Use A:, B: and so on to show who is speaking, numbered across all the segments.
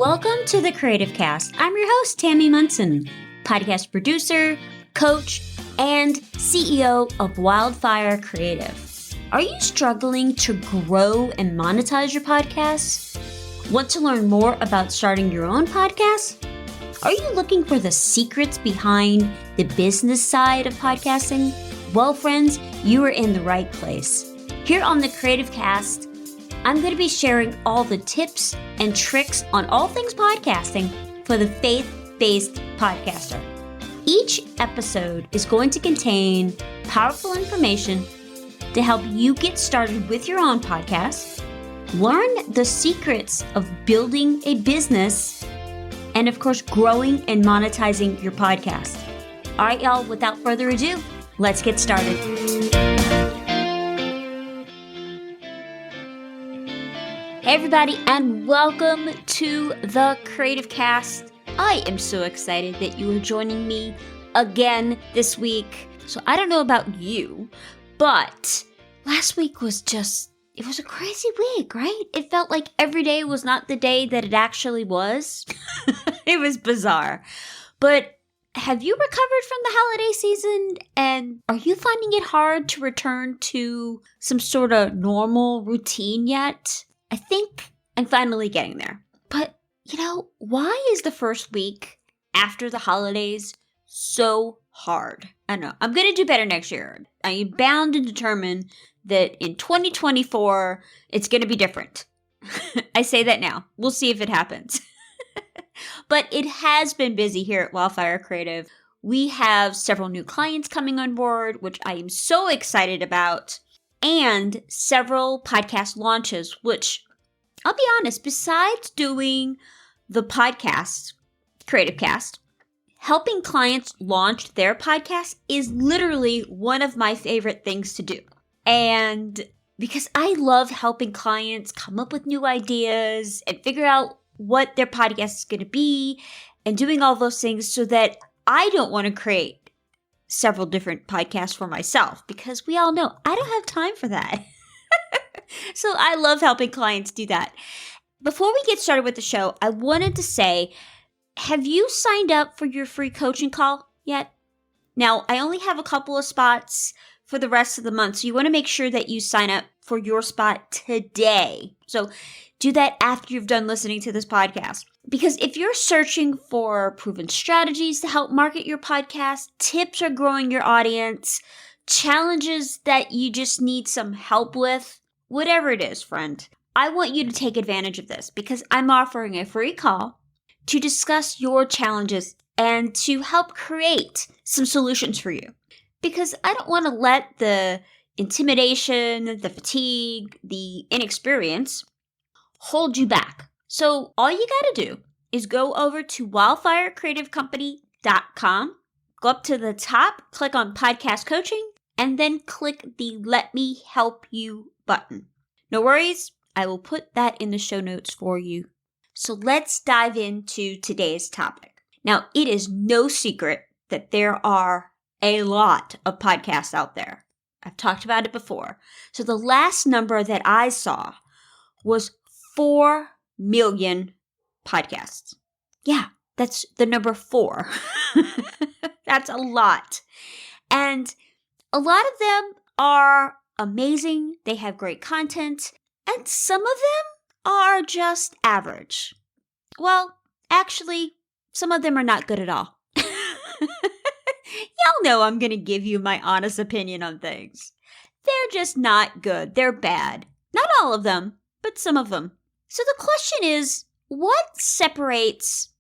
A: Welcome to the Creative Cast. I'm your host, Tammy Munson, podcast producer, coach, and CEO of Wildfire Creative. Are you struggling to grow and monetize your podcast? Want to learn more about starting your own podcast? Are you looking for the secrets behind the business side of podcasting? Well, friends, you are in the right place. Here on the Creative Cast, I'm going to be sharing all the tips and tricks on all things podcasting for the faith-based podcaster. Each episode is going to contain powerful information to help you get started with your own podcast, learn the secrets of building a business, and of course, growing and monetizing your podcast. All right, y'all, without further ado, let's get started. Hey everybody, and welcome to the Creative Cast. I am so excited that you are joining me again this week. So I don't know about you, but last week was it was a crazy week, right? It felt like every day was not the day that it actually was. It was bizarre. But have you recovered from the holiday season? And are you finding it hard to return to some sort of normal routine yet? I think I'm finally getting there. But, why is the first week after the holidays so hard? I don't know. I'm going to do better next year. I am bound and determined that in 2024, it's going to be different. I say that now. We'll see if it happens. But it has been busy here at Wildfire Creative. We have several new clients coming on board, which I am so excited about. And several podcast launches, which I'll be honest, besides doing the podcast, Creative Cast, helping clients launch their podcast is literally one of my favorite things to do. And because I love helping clients come up with new ideas and figure out what their podcast is going to be and doing all those things so that I don't want to create several different podcasts for myself, because we all know I don't have time for that. So I love helping clients do that. Before we get started with the show, I wanted to say, have you signed up for your free coaching call yet? Now, I only have a couple of spots for the rest of the month, so you want to make sure that you sign up for your spot today. So do that after you've done listening to this podcast. Because if you're searching for proven strategies to help market your podcast, tips for growing your audience, challenges that you just need some help with, whatever it is, friend, I want you to take advantage of this because I'm offering a free call to discuss your challenges and to help create some solutions for you. Because I don't want to let the intimidation, the fatigue, the inexperience hold you back. So all you got to do is go over to wildfirecreativecompany.com, go up to the top, click on podcast coaching, and then click the Let Me Help You button. No worries, I will put that in the show notes for you. So let's dive into today's topic. Now, it is no secret that there are a lot of podcasts out there. I've talked about it before. So the last number that I saw was 4 million podcasts. Yeah, that's the number 4. That's a lot. And a lot of them are amazing. They have great content. And some of them are just average. Well, actually, some of them are not good at all. Y'all know I'm going to give you my honest opinion on things. They're just not good. They're bad. Not all of them, but some of them. So the question is, what separates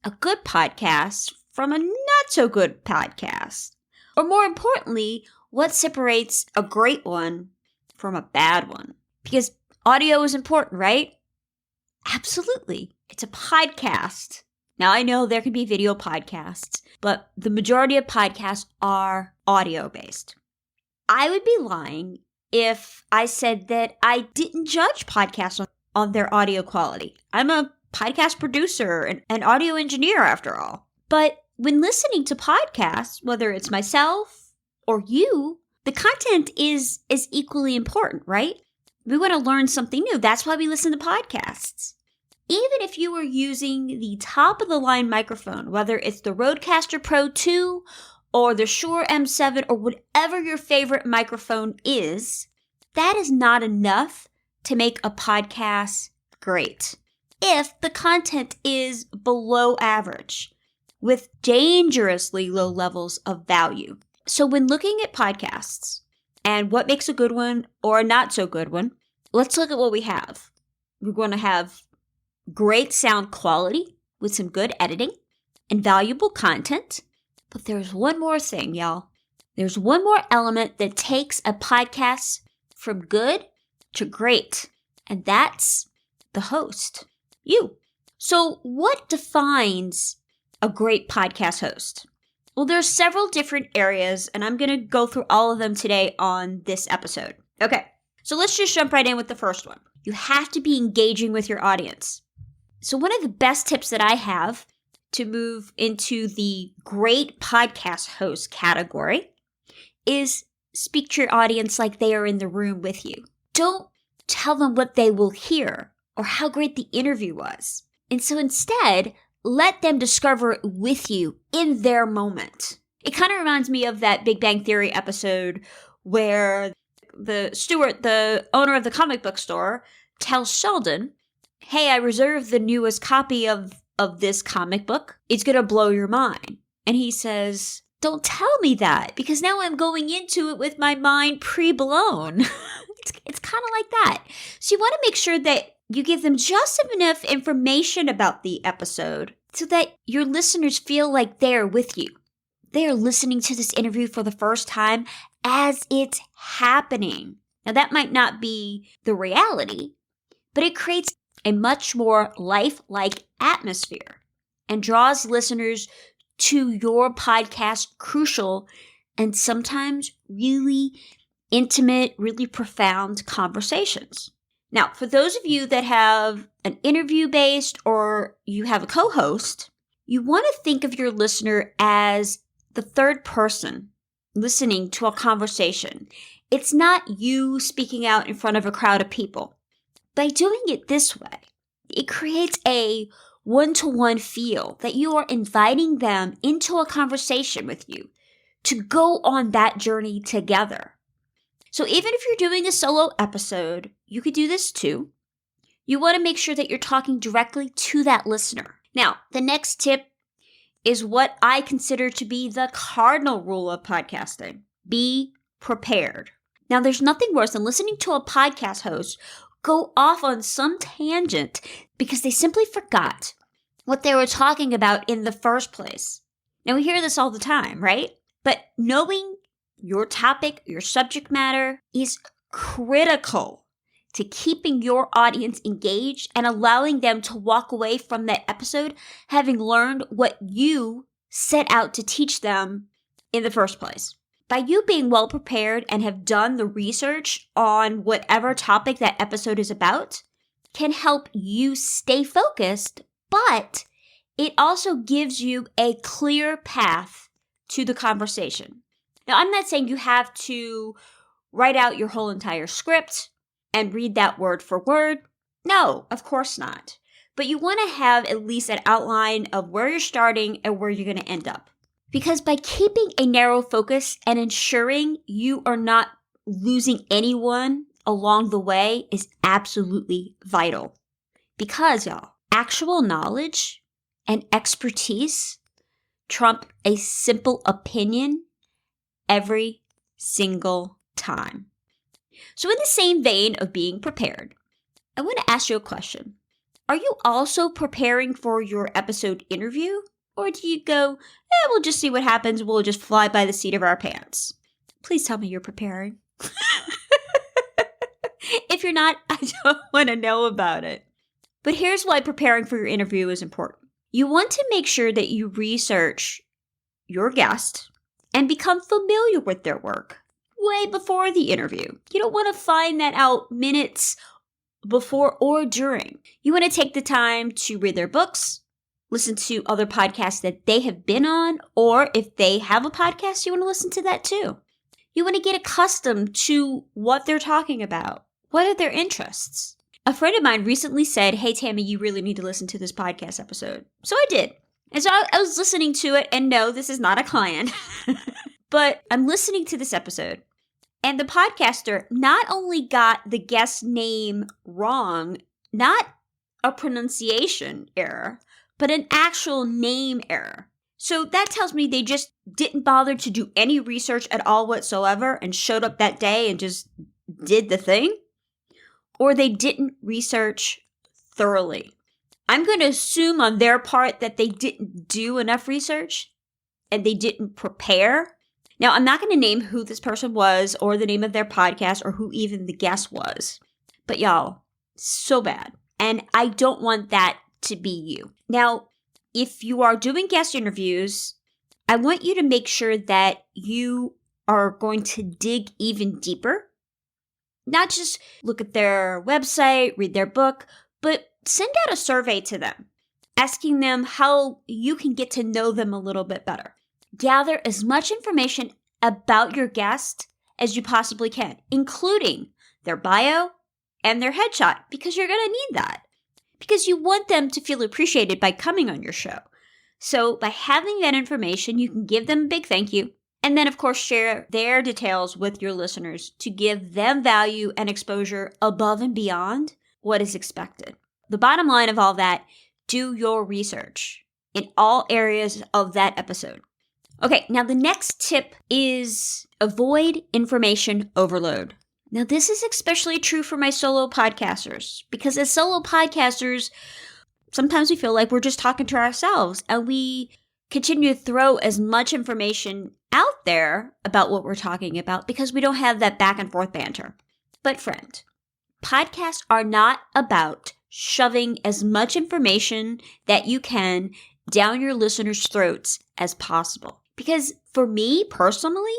A: a good podcast from a not so good podcast? Or more importantly, what separates a great one from a bad one? Because audio is important, right? Absolutely. It's a podcast. Now, I know there can be video podcasts, but the majority of podcasts are audio-based. I would be lying if I said that I didn't judge podcasts on their audio quality. I'm a podcast producer and an audio engineer, after all. But when listening to podcasts, whether it's myself or you, the content is equally important, right? We want to learn something new. That's why we listen to podcasts. Even if you are using the top of the line microphone, whether it's the Rodecaster Pro 2 or the Shure M7 or whatever your favorite microphone is, that is not enough to make a podcast great. If the content is below average with dangerously low levels of value. So when looking at podcasts and what makes a good one or a not so good one, let's look at what we have. We're going to have great sound quality with some good editing and valuable content. But there's one more thing, y'all. There's one more element that takes a podcast from good to great, and that's the host, you. So what defines a great podcast host? Well, there's several different areas, and I'm going to go through all of them today on this episode. Okay, so let's just jump right in with the first one. You have to be engaging with your audience. So one of the best tips that I have to move into the great podcast host category is speak to your audience like they are in the room with you. Don't tell them what they will hear or how great the interview was. And so instead, let them discover it with you in their moment. It kind of reminds me of that Big Bang Theory episode where Stuart, the owner of the comic book store, tells Sheldon, hey, I reserved the newest copy of this comic book. It's going to blow your mind. And he says, don't tell me that because now I'm going into it with my mind pre-blown. It's kind of like that. So you want to make sure that you give them just enough information about the episode so that your listeners feel like they're with you. They are listening to this interview for the first time as it's happening. Now that might not be the reality, but it creates a much more lifelike atmosphere and draws listeners to your podcast crucial and sometimes really intimate, really profound conversations. Now, for those of you that have an interview-based or you have a co-host, you want to think of your listener as the third person listening to a conversation. It's not you speaking out in front of a crowd of people. By doing it this way, it creates a one-to-one feel that you are inviting them into a conversation with you to go on that journey together. So even if you're doing a solo episode, you could do this too. You want to make sure that you're talking directly to that listener. Now, the next tip is what I consider to be the cardinal rule of podcasting. Be prepared. Now, there's nothing worse than listening to a podcast host go off on some tangent because they simply forgot what they were talking about in the first place. Now, we hear this all the time, right? But knowing your topic, your subject matter is critical to keeping your audience engaged and allowing them to walk away from that episode having learned what you set out to teach them in the first place. By you being well prepared and have done the research on whatever topic that episode is about can help you stay focused, but it also gives you a clear path to the conversation. Now, I'm not saying you have to write out your whole entire script and read that word for word. No, of course not. But you want to have at least an outline of where you're starting and where you're going to end up. Because by keeping a narrow focus and ensuring you are not losing anyone along the way is absolutely vital. Because, y'all, actual knowledge and expertise trump a simple opinion every single time. So in the same vein of being prepared, I want to ask you a question. Are you also preparing for your episode interview? Or do you go, we'll just see what happens, we'll just fly by the seat of our pants? Please tell me you're preparing. If you're not, I don't want to know about it. But here's why preparing for your interview is important. You want to make sure that you research your guest and become familiar with their work way before the interview. You don't want to find that out minutes before or during. You want to take the time to read their books, listen to other podcasts that they have been on, or if they have a podcast, you want to listen to that too. You want to get accustomed to what they're talking about. What are their interests? A friend of mine recently said, "Hey, Tammy, you really need to listen to this podcast episode." So I did. And so I was listening to it, and no, this is not a client. But I'm listening to this episode, and the podcaster not only got the guest name wrong, not a pronunciation error, but an actual name error. So that tells me they just didn't bother to do any research at all whatsoever and showed up that day and just did the thing. Or they didn't research thoroughly. I'm going to assume on their part that they didn't do enough research and they didn't prepare. Now, I'm not going to name who this person was or the name of their podcast or who even the guest was. But y'all, so bad. And I don't want that to be you. Now, if you are doing guest interviews, I want you to make sure that you are going to dig even deeper. Not just look at their website, read their book, but send out a survey to them, asking them how you can get to know them a little bit better. Gather as much information about your guest as you possibly can, including their bio and their headshot, because you're going to need that. Because you want them to feel appreciated by coming on your show. So by having that information, you can give them a big thank you. And then, of course, share their details with your listeners to give them value and exposure above and beyond what is expected. The bottom line of all that, do your research in all areas of that episode. Okay, now the next tip is avoid information overload. Now, this is especially true for my solo podcasters, because as solo podcasters, sometimes we feel like we're just talking to ourselves and we continue to throw as much information out there about what we're talking about because we don't have that back and forth banter. But friend, podcasts are not about shoving as much information that you can down your listeners' throats as possible. Because for me personally,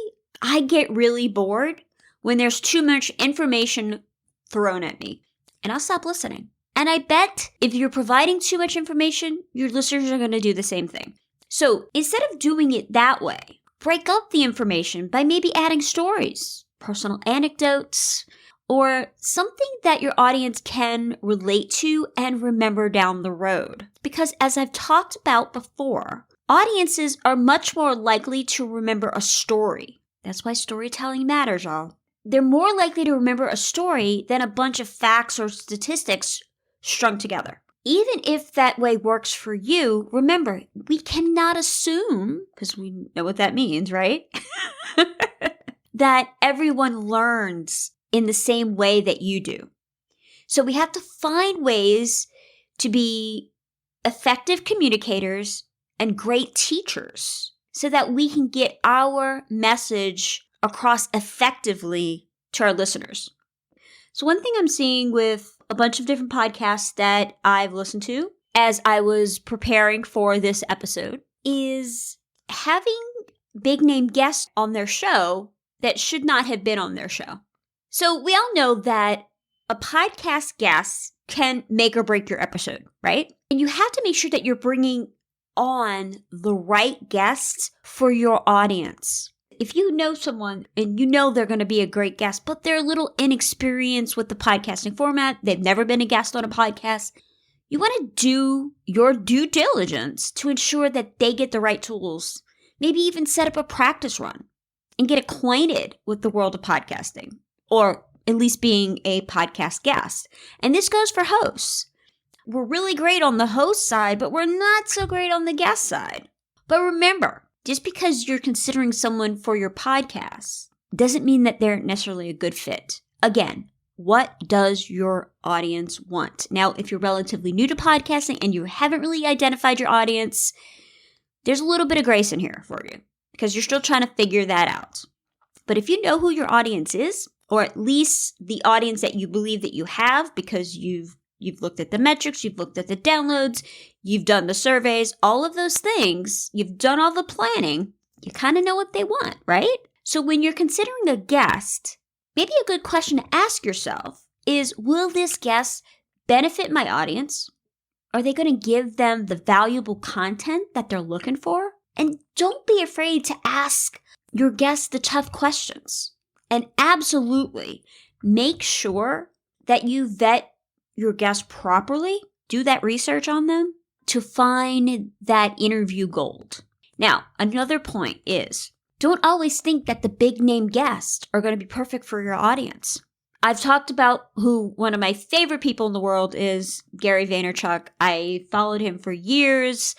A: I get really bored when there's too much information thrown at me, and I'll stop listening. And I bet if you're providing too much information, your listeners are going to do the same thing. So instead of doing it that way, break up the information by maybe adding stories, personal anecdotes, or something that your audience can relate to and remember down the road. Because as I've talked about before, audiences are much more likely to remember a story. That's why storytelling matters, y'all. They're more likely to remember a story than a bunch of facts or statistics strung together. Even if that way works for you, remember, we cannot assume, because we know what that means, right? That everyone learns in the same way that you do. So we have to find ways to be effective communicators and great teachers so that we can get our message across effectively to our listeners. So one thing I'm seeing with a bunch of different podcasts that I've listened to as I was preparing for this episode is having big name guests on their show that should not have been on their show. So we all know that a podcast guest can make or break your episode, right? And you have to make sure that you're bringing on the right guests for your audience. If you know someone and you know they're going to be a great guest, but they're a little inexperienced with the podcasting format, they've never been a guest on a podcast, you want to do your due diligence to ensure that they get the right tools. Maybe even set up a practice run and get acquainted with the world of podcasting, or at least being a podcast guest. And this goes for hosts. We're really great on the host side, but we're not so great on the guest side. But remember, just because you're considering someone for your podcast doesn't mean that they're necessarily a good fit. Again, what does your audience want? Now, if you're relatively new to podcasting and you haven't really identified your audience, there's a little bit of grace in here for you because you're still trying to figure that out. But if you know who your audience is, or at least the audience that you believe that you have because you've looked at the metrics, you've looked at the downloads, you've done the surveys, all of those things, you've done all the planning, you kind of know what they want, right? So when you're considering a guest, maybe a good question to ask yourself is, will this guest benefit my audience? Are they going to give them the valuable content that they're looking for? And don't be afraid to ask your guests the tough questions. And absolutely make sure that you vet your guests properly, do that research on them to find that interview gold. Now, another point is, don't always think that the big name guests are going to be perfect for your audience. I've talked about who one of my favorite people in the world is, Gary Vaynerchuk. I followed him for years.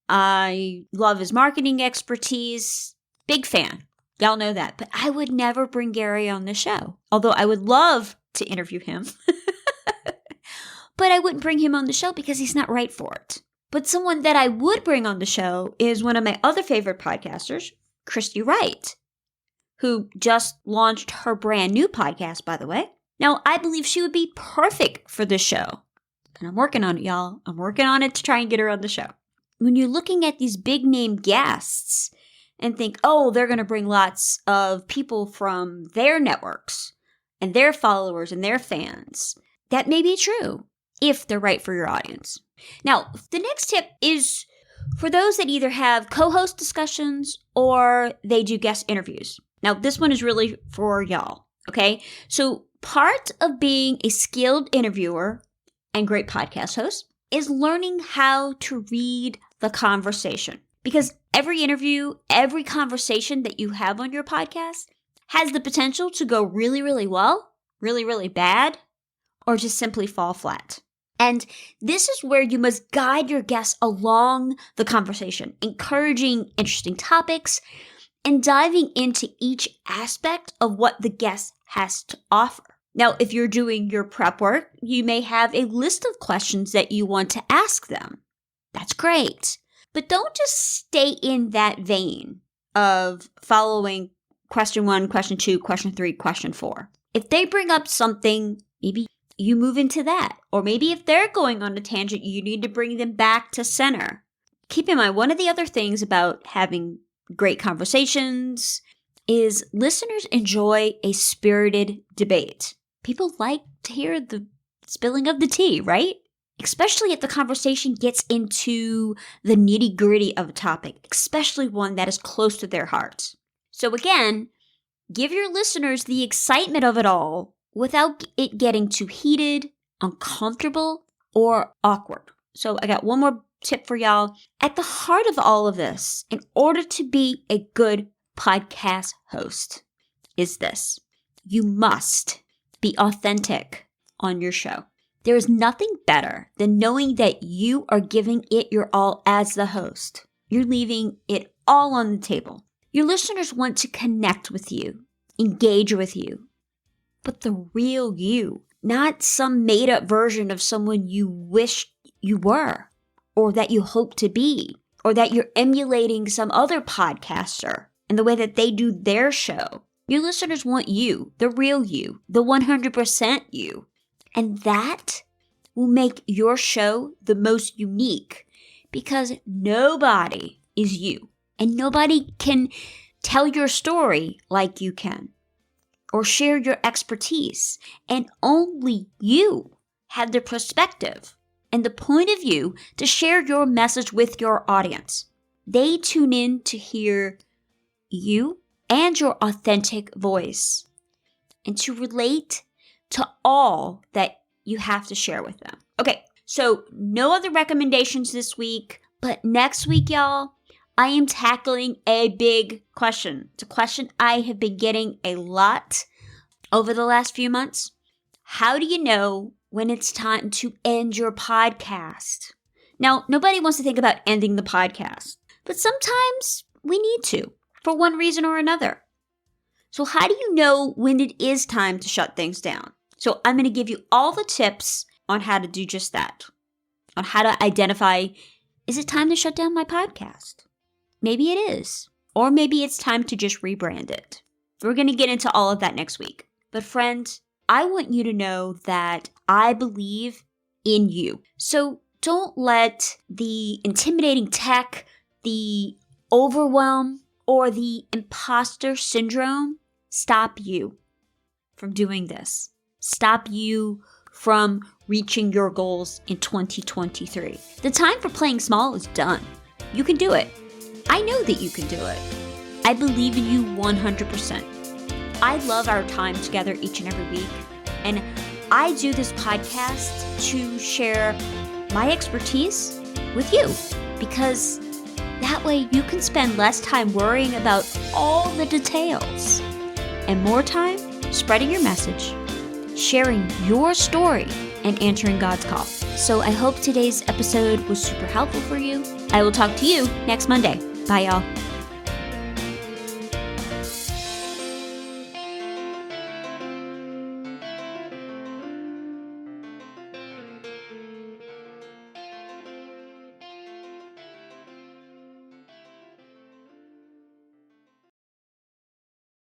A: I love his marketing expertise. Big fan. Y'all know that. But I would never bring Gary on the show. Although I would love to interview him. But I wouldn't bring him on the show because he's not right for it. But someone that I would bring on the show is one of my other favorite podcasters, Christy Wright, who just launched her brand new podcast, by the way. Now, I believe she would be perfect for this show. And I'm working on it, y'all. I'm working on it to try and get her on the show. When you're looking at these big name guests and think, oh, they're going to bring lots of people from their networks and their followers and their fans, that may be true if they're right for your audience. Now, the next tip is for those that either have co-host discussions or they do guest interviews. Now, this one is really for y'all, okay? So part of being a skilled interviewer and great podcast host is learning how to read the conversation. Because every interview, every conversation that you have on your podcast has the potential to go really, really well, really, really bad, or just simply fall flat. And this is where you must guide your guests along the conversation, encouraging interesting topics and diving into each aspect of what the guest has to offer. Now, if you're doing your prep work, you may have a list of questions that you want to ask them. That's great. But don't just stay in that vein of following question 1, question 2, question 3, question 4. If they bring up something, maybe you move into that. Or maybe if they're going on a tangent, you need to bring them back to center. Keep in mind, one of the other things about having great conversations is listeners enjoy a spirited debate. People like to hear the spilling of the tea, right? Especially if the conversation gets into the nitty-gritty of a topic, especially one that is close to their heart. So again, give your listeners the excitement of it all without it getting too heated, uncomfortable, or awkward. So I got one more tip for y'all. At the heart of all of this, in order to be a good podcast host, is this. You must be authentic on your show. There is nothing better than knowing that you are giving it your all as the host. You're leaving it all on the table. Your listeners want to connect with you, engage with you, but the real you, not some made-up version of someone you wish you were, or that you hope to be, or that you're emulating some other podcaster and the way that they do their show. Your listeners want you, the real you, the 100% you. And that will make your show the most unique because nobody is you. And nobody can tell your story like you can or share your expertise. And only you have the perspective and the point of view to share your message with your audience. They tune in to hear you and your authentic voice and to relate to all that you have to share with them. Okay, so no other recommendations this week, but next week, y'all, I am tackling a big question. It's a question I have been getting a lot over the last few months. How do you know when it's time to end your podcast? Now, nobody wants to think about ending the podcast, but sometimes we need to for one reason or another. So how do you know when it is time to shut things down? So I'm going to give you all the tips on how to do just that, on how to identify, is it time to shut down my podcast? Maybe it is, or maybe it's time to just rebrand it. We're going to get into all of that next week. But friend, I want you to know that I believe in you. So don't let the intimidating tech, the overwhelm, or the imposter syndrome stop you from doing this. Stop you from reaching your goals in 2023. The time for playing small is done. You can do it. I know that you can do it. I believe in you 100%. I love our time together each and every week, and I do this podcast to share my expertise with you, because that way you can spend less time worrying about all the details and more time spreading your message, sharing your story, and answering God's call. So I hope today's episode was super helpful for you. I will talk to you next Monday. Bye, y'all.